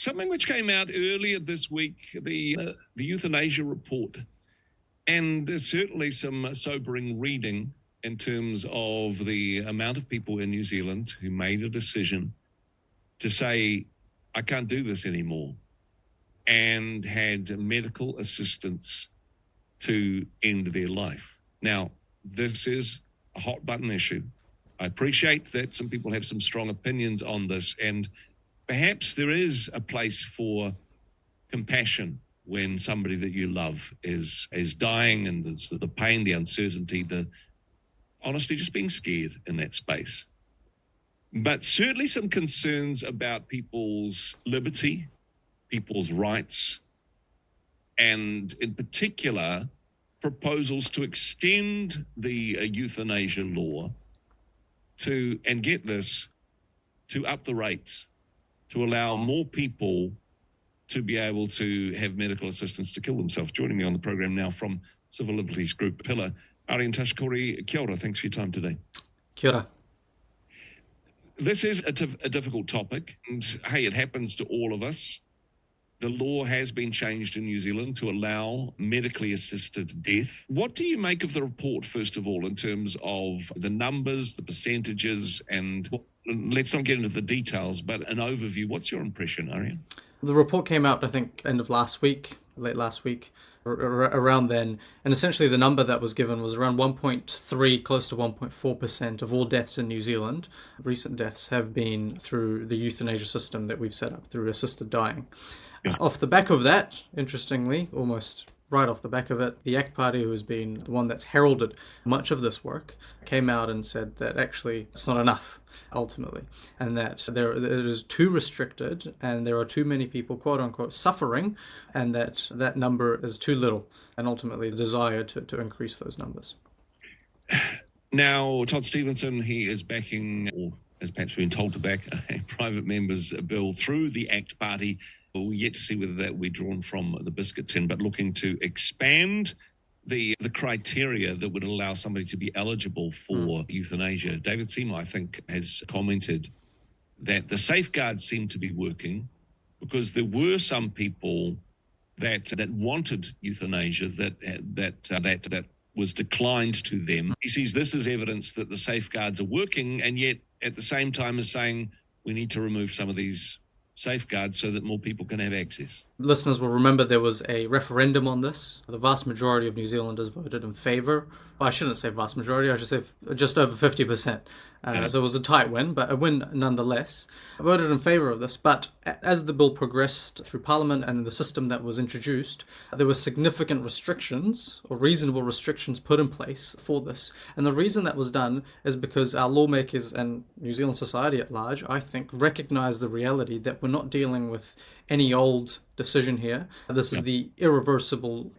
something which came out earlier this week, the Euthanasia report, and there's certainly some sobering reading in terms of the amount of people in New Zealand who made a decision to say, I can't do this anymore, and had medical assistance to end their life. Now, this is a hot button issue. I appreciate that some people have some strong opinions on this, and perhaps there is a place for compassion when somebody that you love is dying, and there's the pain, the uncertainty, the honestly just being scared in that space. But certainly some concerns about people's liberty, people's rights, and in particular, proposals to extend the euthanasia law to, and get this, to up the rates, to allow more people to be able to have medical assistance to kill themselves. Joining me on the program now from Civil Liberties Group Pillar, Arian Tashakkori. Kia ora, thanks for your time today. Kia ora. This is a difficult topic, and hey, it happens to all of us. The law has been changed in New Zealand to allow medically assisted death. What do you make of the report, first of all, in terms of the numbers, the percentages, and let's not get into the details, but an overview. What's your impression, Arian? The report came out, I think, end of last week, late last week, around then. And essentially the number that was given was around 1.3, close to 1.4% of all deaths in New Zealand. Recent deaths have been through the euthanasia system that we've set up through assisted dying. Yeah. Off the back of that, interestingly, almost right off the back of it, the ACT Party, who has been the one that's heralded much of this work, came out and said that actually it's not enough, ultimately, and that it is too restricted and there are too many people, quote unquote, suffering, and that number is too little, and ultimately the desire to increase those numbers. Now, Todd Stephenson, he is backing, or has perhaps been told to back, a private member's bill through the ACT Party. We'll yet to see whether that will be drawn from the biscuit tin, but looking to expand the criteria that would allow somebody to be eligible for euthanasia. David Seymour, I think, has commented that the safeguards seem to be working because there were some people that wanted euthanasia that was declined to them. He sees this as evidence that the safeguards are working, and yet at the same time is saying we need to remove some of these safeguards so that more people can have access. Listeners will remember there was a referendum on this. The vast majority of New Zealanders voted in favour. Well, I shouldn't say vast majority, I should say just over 50%. So it was a tight win, but a win nonetheless. I voted in favour of this, but as the bill progressed through Parliament and the system that was introduced, there were significant restrictions, or reasonable restrictions, put in place for this. And the reason that was done is because our lawmakers and New Zealand society at large, I think, recognise the reality that we're not dealing with any old decision here. This is the irreversible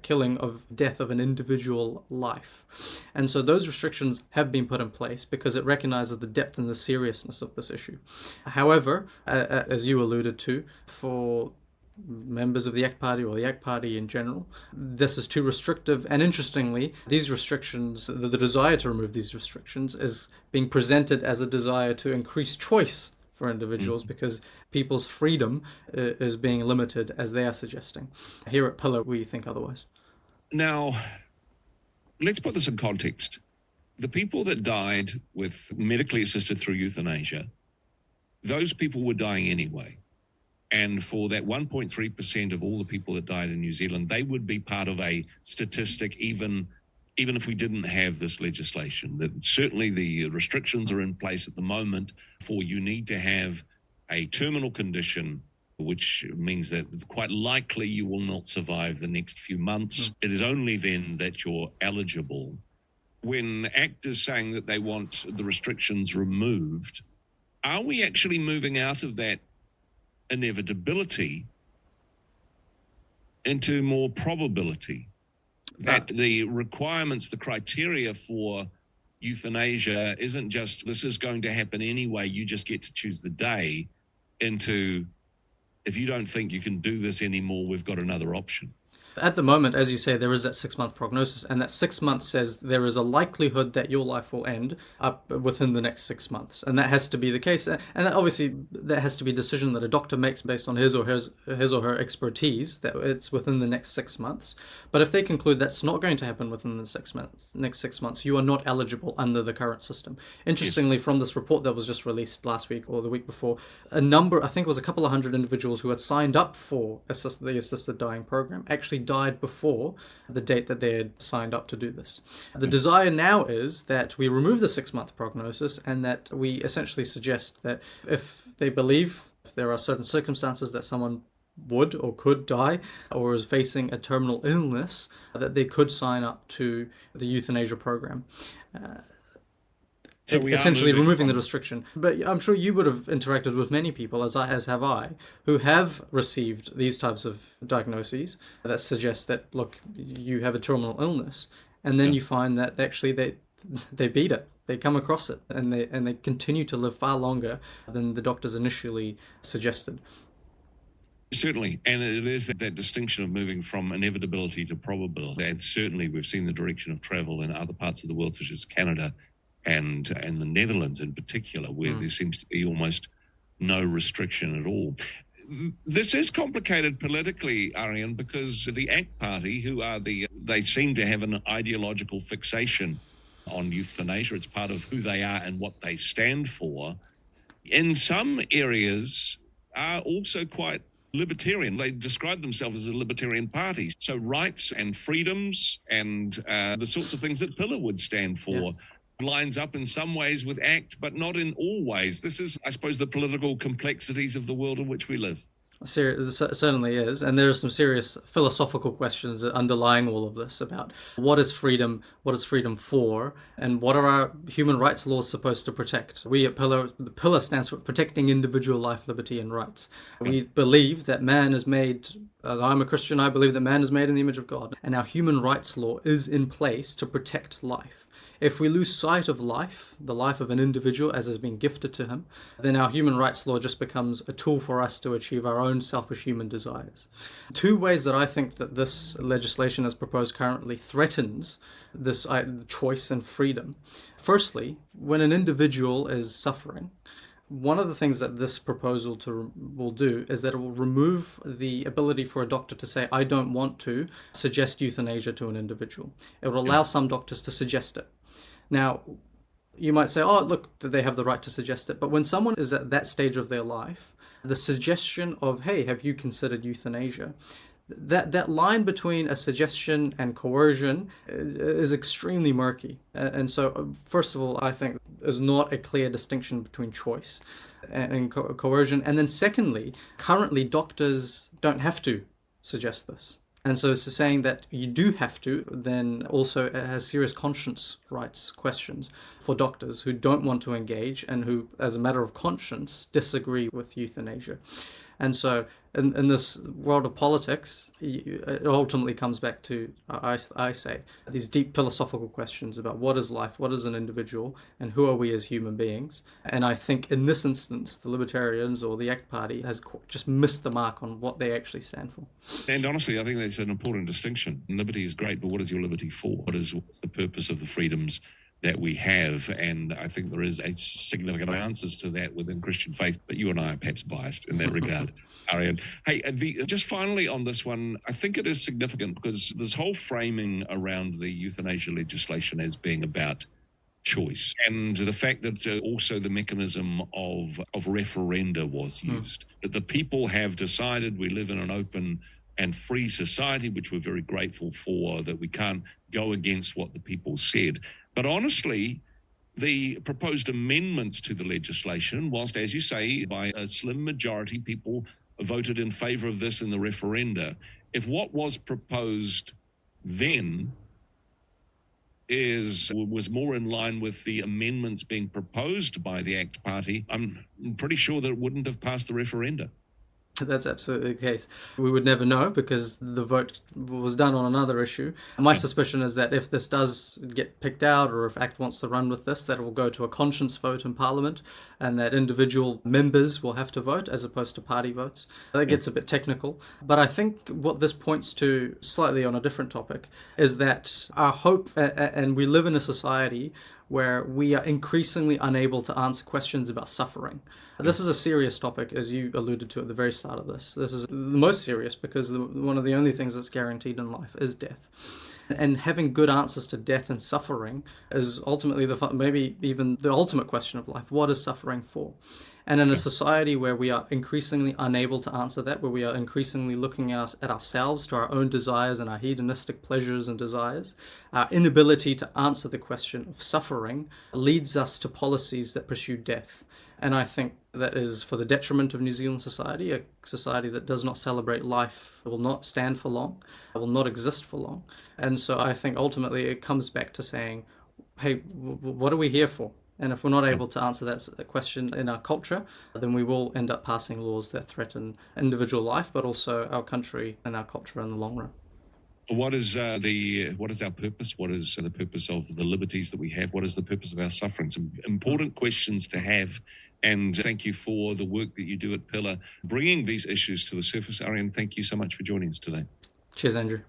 death of an individual life. And so those restrictions have been put in place because it recognises the depth and the seriousness of this issue. However, as you alluded to, for members of the ACT Party or the ACT Party in general, this is too restrictive. And interestingly, these restrictions, the desire to remove these restrictions is being presented as a desire to increase choice for individuals because people's freedom is being limited, as they are suggesting. Here at Pillar, we think otherwise. Now, let's put this in context. The people that died with medically assisted through euthanasia, those people were dying anyway. And for that 1.3% of all the people that died in New Zealand, they would be part of a statistic even if we didn't have this legislation. That certainly the restrictions are in place at the moment for you need to have a terminal condition, which means that quite likely you will not survive the next few months. It is only then that you're eligible. When ACT is saying that they want the restrictions removed, are we actually moving out of that inevitability into more probability? That the requirements, the criteria for euthanasia isn't just this is going to happen anyway, you just get to choose the day, into if you don't think you can do this anymore, we've got another option. At the moment, as you say, there is that 6-month prognosis, and that 6 months says there is a likelihood that your life will end up within the next 6 months, and that has to be the case. And that obviously that has to be a decision that a doctor makes based on his or her expertise, that it's within the next 6 months. But if they conclude that's not going to happen within the next 6 months, you are not eligible under the current system. Interestingly, from this report that was just released last week or the week before, a number, I think it was a couple of hundred individuals who had signed up for the assisted dying program actually died before the date that they had signed up to do this. The desire now is that we remove the 6-month prognosis, and that we essentially suggest that if they believe if there are certain circumstances that someone would or could die or is facing a terminal illness, that they could sign up to the euthanasia program. So we essentially removing the restriction. But I'm sure you would have interacted with many people, as have I, who have received these types of diagnoses that suggest that, look, you have a terminal illness, and then you find that actually they beat it. They come across it, and they continue to live far longer than the doctors initially suggested. Certainly, and it is that distinction of moving from inevitability to probability. And certainly we've seen the direction of travel in other parts of the world, such as Canada and the Netherlands in particular, where there seems to be almost no restriction at all. This is complicated politically, Arian, because the ACT Party, they seem to have an ideological fixation on euthanasia. It's part of who they are and what they stand for. In some areas are also quite libertarian. They describe themselves as a libertarian party. So rights and freedoms and the sorts of things that Pillar would stand for lines up in some ways with ACT, but not in all ways. This is, I suppose, the political complexities of the world in which we live. It certainly is, and there are some serious philosophical questions underlying all of this about what is freedom for, and what are our human rights laws supposed to protect. We at Pillar, the Pillar stands for protecting individual life, liberty, and rights. We believe that man is made, as I'm a Christian, I believe that man is made in the image of God, and our human rights law is in place to protect life. If we lose sight of life, the life of an individual as has been gifted to him, then our human rights law just becomes a tool for us to achieve our own selfish human desires. Two ways that I think that this legislation as proposed currently threatens this choice and freedom. Firstly, when an individual is suffering, one of the things that this proposal will do is that it will remove the ability for a doctor to say, I don't want to suggest euthanasia to an individual. It will allow some doctors to suggest it. Now, you might say, oh, look, they have the right to suggest it. But when someone is at that stage of their life, the suggestion of, hey, have you considered euthanasia? That line between a suggestion and coercion is extremely murky. And so, first of all, I think there's not a clear distinction between choice and coercion. And then secondly, currently doctors don't have to suggest this. And so it's saying that you do have to, then also has serious conscience rights questions for doctors who don't want to engage and who, as a matter of conscience, disagree with euthanasia. And so in this world of politics, it ultimately comes back to, I say, these deep philosophical questions about what is life, what is an individual, and who are we as human beings. And I think in this instance, the Libertarians or the ACT Party has just missed the mark on what they actually stand for. And honestly, I think that's an important distinction. Liberty is great, but what is your liberty for? What's the purpose of the freedoms that we have? And I think there is a significant answers to that within Christian faith, but you and I are perhaps biased in that regard, Arian. Hey, just finally on this one, I think it is significant because this whole framing around the euthanasia legislation as being about choice, and the fact that also the mechanism of referenda was used, that the people have decided we live in an open and free society, which we're very grateful for, that we can't go against what the people said. But honestly, the proposed amendments to the legislation, whilst, as you say, by a slim majority, people voted in favour of this in the referenda, if what was proposed then was more in line with the amendments being proposed by the ACT Party, I'm pretty sure that it wouldn't have passed the referenda. That's absolutely the case. We would never know because the vote was done on another issue. My suspicion is that if this does get picked out, or if ACT wants to run with this, that it will go to a conscience vote in Parliament, and that individual members will have to vote as opposed to party votes. That gets a bit technical. But I think what this points to, slightly on a different topic, is that our hope, and we live in a society where we are increasingly unable to answer questions about suffering. This is a serious topic, as you alluded to at the very start of this. This is the most serious because one of the only things that's guaranteed in life is death. And having good answers to death and suffering is ultimately maybe even the ultimate question of life. What is suffering for? And in a society where we are increasingly unable to answer that, where we are increasingly looking at ourselves, to our own desires and our hedonistic pleasures and desires, our inability to answer the question of suffering leads us to policies that pursue death. And I think that is for the detriment of New Zealand society. A society that does not celebrate life will not stand for long, will not exist for long. And so I think ultimately it comes back to saying, hey, what are we here for? And if we're not able to answer that question in our culture, then we will end up passing laws that threaten individual life, but also our country and our culture in the long run. What is our purpose? What is the purpose of the liberties that we have? What is the purpose of our suffering? Some important questions to have. And thank you for the work that you do at Pillar, bringing these issues to the surface. Arian, thank you so much for joining us today. Cheers, Andrew.